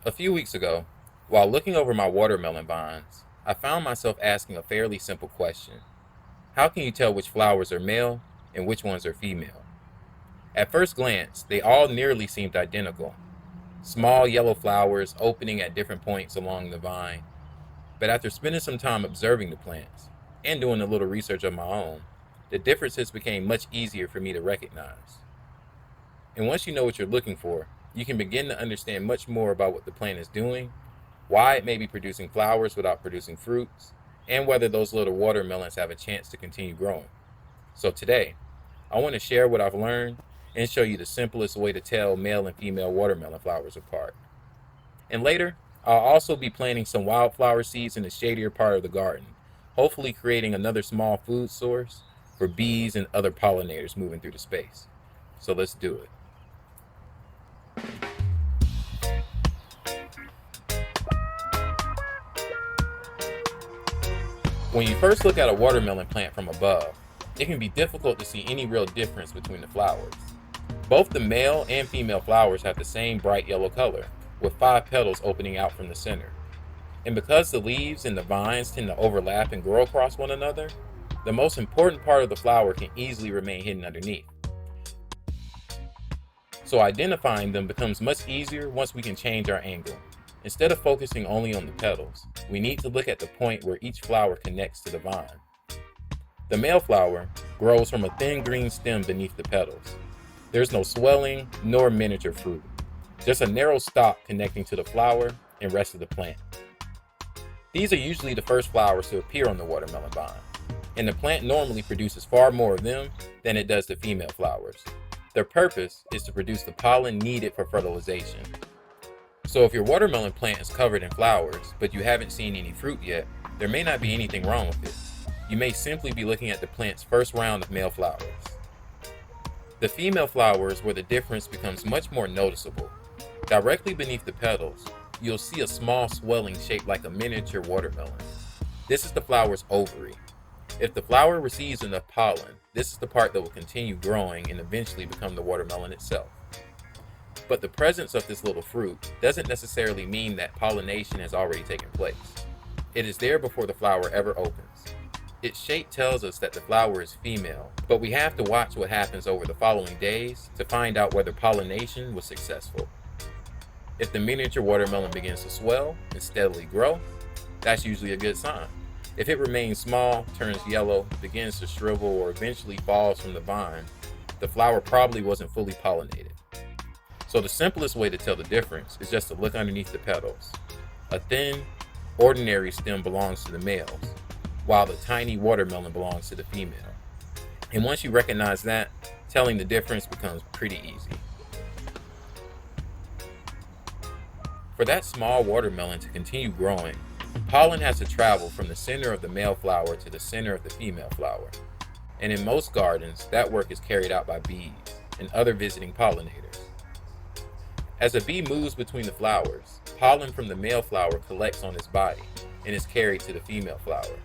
A few weeks ago, while looking over my watermelon vines, I found myself asking a fairly simple question. How can you tell which flowers are male and which ones are female? At first glance, they all nearly seemed identical. Small yellow flowers opening at different points along the vine. But after spending some time observing the plants and doing a little research of my own, the differences became much easier for me to recognize. And once you know what you're looking for, you can begin to understand much more about what the plant is doing, why it may be producing flowers without producing fruits, and whether those little watermelons have a chance to continue growing. So today, I want to share what I've learned and show you the simplest way to tell male and female watermelon flowers apart. And later, I'll also be planting some wildflower seeds in the shadier part of the garden, hopefully creating another small food source for bees and other pollinators moving through the space. So let's do it. When you first look at a watermelon plant from above, it can be difficult to see any real difference between the flowers. Both the male and female flowers have the same bright yellow color, with 5 petals opening out from the center. And because the leaves and the vines tend to overlap and grow across one another, the most important part of the flower can easily remain hidden underneath. So identifying them becomes much easier once we can change our angle. Instead of focusing only on the petals, we need to look at the point where each flower connects to the vine. The male flower grows from a thin green stem beneath the petals. There's no swelling nor miniature fruit, just a narrow stalk connecting to the flower and rest of the plant. These are usually the first flowers to appear on the watermelon vine, and the plant normally produces far more of them than it does the female flowers. Their purpose is to produce the pollen needed for fertilization. So if your watermelon plant is covered in flowers, but you haven't seen any fruit yet, there may not be anything wrong with it. You may simply be looking at the plant's first round of male flowers. The female flowers where the difference becomes much more noticeable. Directly beneath the petals, you'll see a small swelling shaped like a miniature watermelon. This is the flower's ovary. If the flower receives enough pollen, this is the part that will continue growing and eventually become the watermelon itself. But the presence of this little fruit doesn't necessarily mean that pollination has already taken place. It is there before the flower ever opens. Its shape tells us that the flower is female, but we have to watch what happens over the following days to find out whether pollination was successful. If the miniature watermelon begins to swell and steadily grow, that's usually a good sign. If it remains small, turns yellow, begins to shrivel, or eventually falls from the vine, the flower probably wasn't fully pollinated. So the simplest way to tell the difference is just to look underneath the petals. A thin, ordinary stem belongs to the males, while the tiny watermelon belongs to the female. And once you recognize that, telling the difference becomes pretty easy. For that small watermelon to continue growing, pollen has to travel from the center of the male flower to the center of the female flower. And in most gardens, that work is carried out by bees and other visiting pollinators. As a bee moves between the flowers, pollen from the male flower collects on its body and is carried to the female flower.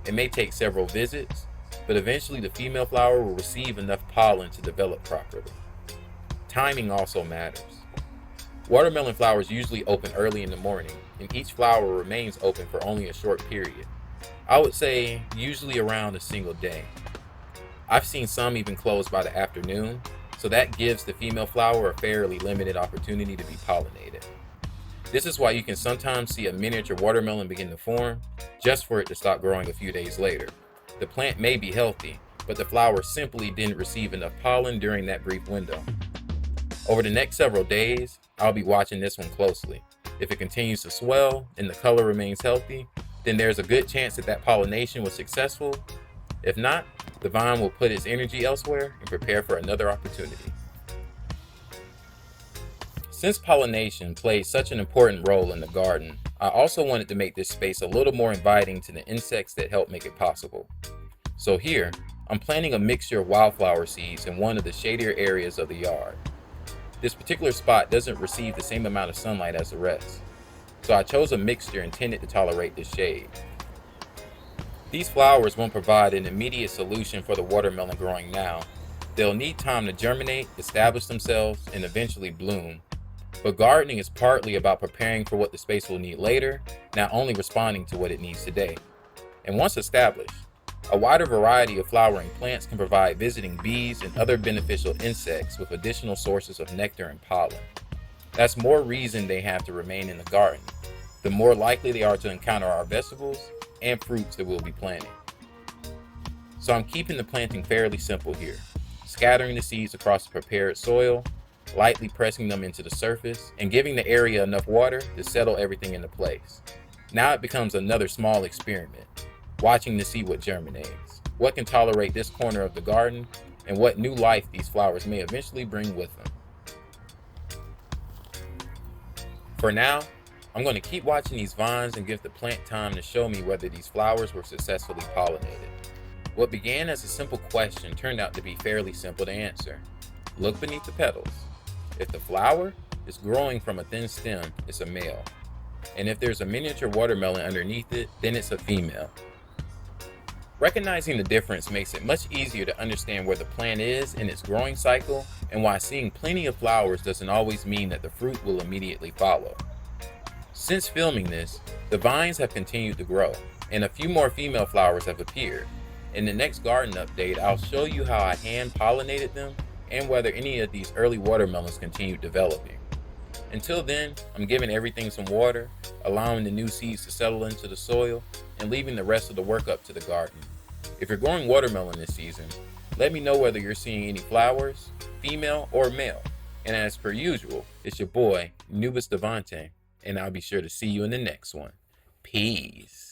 It may take several visits, but eventually the female flower will receive enough pollen to develop properly. Timing also matters. Watermelon flowers usually open early in the morning, and each flower remains open for only a short period. I would say usually around a single day. I've seen some even close by the afternoon, so that gives the female flower a fairly limited opportunity to be pollinated. This is why you can sometimes see a miniature watermelon begin to form, just for it to stop growing a few days later. The plant may be healthy, but the flower simply didn't receive enough pollen during that brief window. Over the next several days, I'll be watching this one closely. If it continues to swell and the color remains healthy, then there's a good chance that pollination was successful. If not, the vine will put its energy elsewhere and prepare for another opportunity. Since pollination plays such an important role in the garden, I also wanted to make this space a little more inviting to the insects that help make it possible. So here, I'm planting a mixture of wildflower seeds in one of the shadier areas of the yard. This particular spot doesn't receive the same amount of sunlight as the rest, so I chose a mixture intended to tolerate this shade. These flowers won't provide an immediate solution for the watermelon growing now. They'll need time to germinate, establish themselves, and eventually bloom. But gardening is partly about preparing for what the space will need later, not only responding to what it needs today. And once established, a wider variety of flowering plants can provide visiting bees and other beneficial insects with additional sources of nectar and pollen. That's more reason they have to remain in the garden, the more likely they are to encounter our vegetables and fruits that we'll be planting. So I'm keeping the planting fairly simple here, scattering the seeds across the prepared soil, lightly pressing them into the surface, and giving the area enough water to settle everything into place. Now it becomes another small experiment, watching to see what germinates, what can tolerate this corner of the garden, and what new life these flowers may eventually bring with them. For now, I'm going to keep watching these vines and give the plant time to show me whether these flowers were successfully pollinated. What began as a simple question turned out to be fairly simple to answer. Look beneath the petals. If the flower is growing from a thin stem, it's a male. And if there's a miniature watermelon underneath it, then it's a female. Recognizing the difference makes it much easier to understand where the plant is in its growing cycle and why seeing plenty of flowers doesn't always mean that the fruit will immediately follow. Since filming this, the vines have continued to grow, and a few more female flowers have appeared. In the next garden update, I'll show you how I hand pollinated them and whether any of these early watermelons continued developing. Until then, I'm giving everything some water, allowing the new seeds to settle into the soil, and leaving the rest of the work up to the garden. If you're growing watermelon this season, let me know whether you're seeing any flowers, female or male. And as per usual, it's your boy, Nubis Devante, and I'll be sure to see you in the next one. Peace.